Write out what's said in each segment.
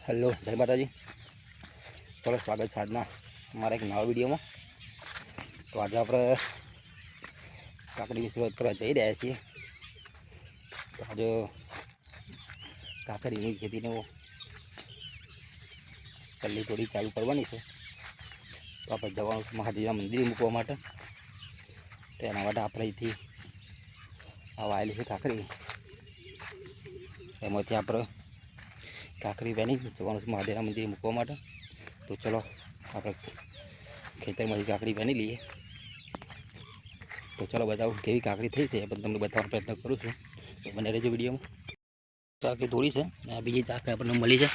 Hello जय माता जी। चलो स्वागत है आज अमरा एक नवा विडियो में। तो आज आप काकड़ी की शुरुआत करवा जई रह्या छीए। तो आज काकड़ी की खेती ने वो कल्ली थोड़ी चालू करवानी है। तो आप जवान महादेव मंदिर मूकवा माटे तो एना माटे आपणे अहींथी आ वायेली छे काकड़ी। एमांथी आपणे काकड़ी वेनी जवान महादेव मंदिर मूकवा माटे। तो चलो आप खेतर में काकड़ी वेनी लीए। तो चलो बताओ केवी काकड़ी थी है तमने बतावा प्रयत्न करूँ छूँ। तो बने रहो विडियो में। काकड़ी थोड़ी है बीजी काकड़ी आपने मळी जाए।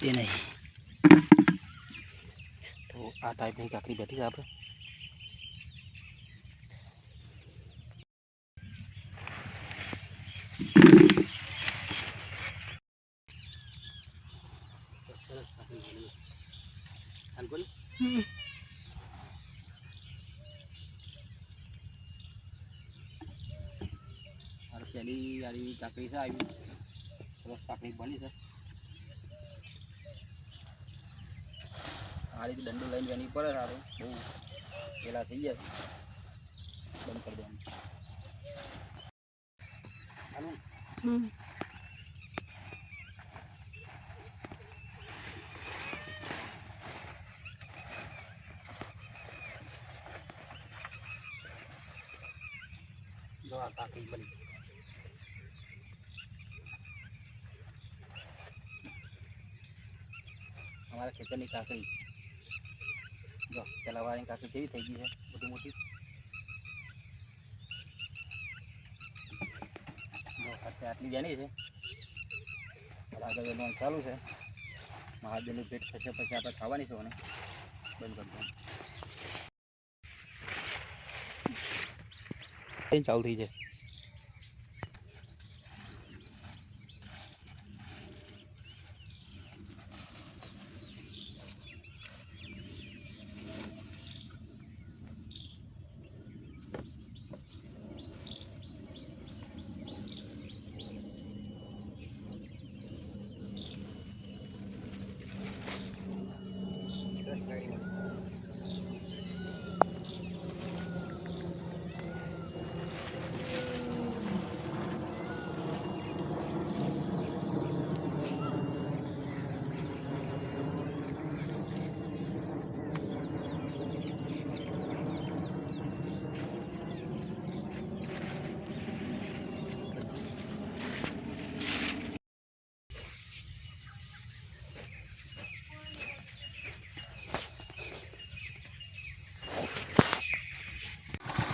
ये नहीं तो आ टाइप की काकड़ी बैठी है आप पहली यारी काकड़ी से आई सरस काकड़ी बनी है। आ रीते दंडो लईने वेनी पड़े सारो बहु पेला थई जाए बंद कर देवानुं। जो आ काकड़ी बनी हमारा खेतर की काकड़ी जो पेला वाली काकड़ी केवी थई गई है मोटी मोटी। जो अत्यारे आटली वेनी है आगे वेनवानुं चालू है। महादेवनी भेट थशे पछी आपणे खावानी छे। बंद कर दो चालू थी जाए।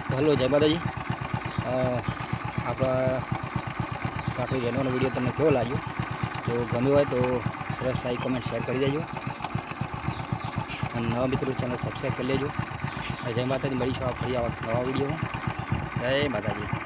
हेलो जय माता जी। आप काकड़ी वेनवानो विडियो तमने केवो लाग्यो? तो गम्यो होय तो सरस लाइक कमेंट शेर कर देजो। नवा मित्रों चैनल सब्सक्राइब कर लेजो। जय माता जी। मळीशुं फरी आवा नवा विडियो में। जय माता जी।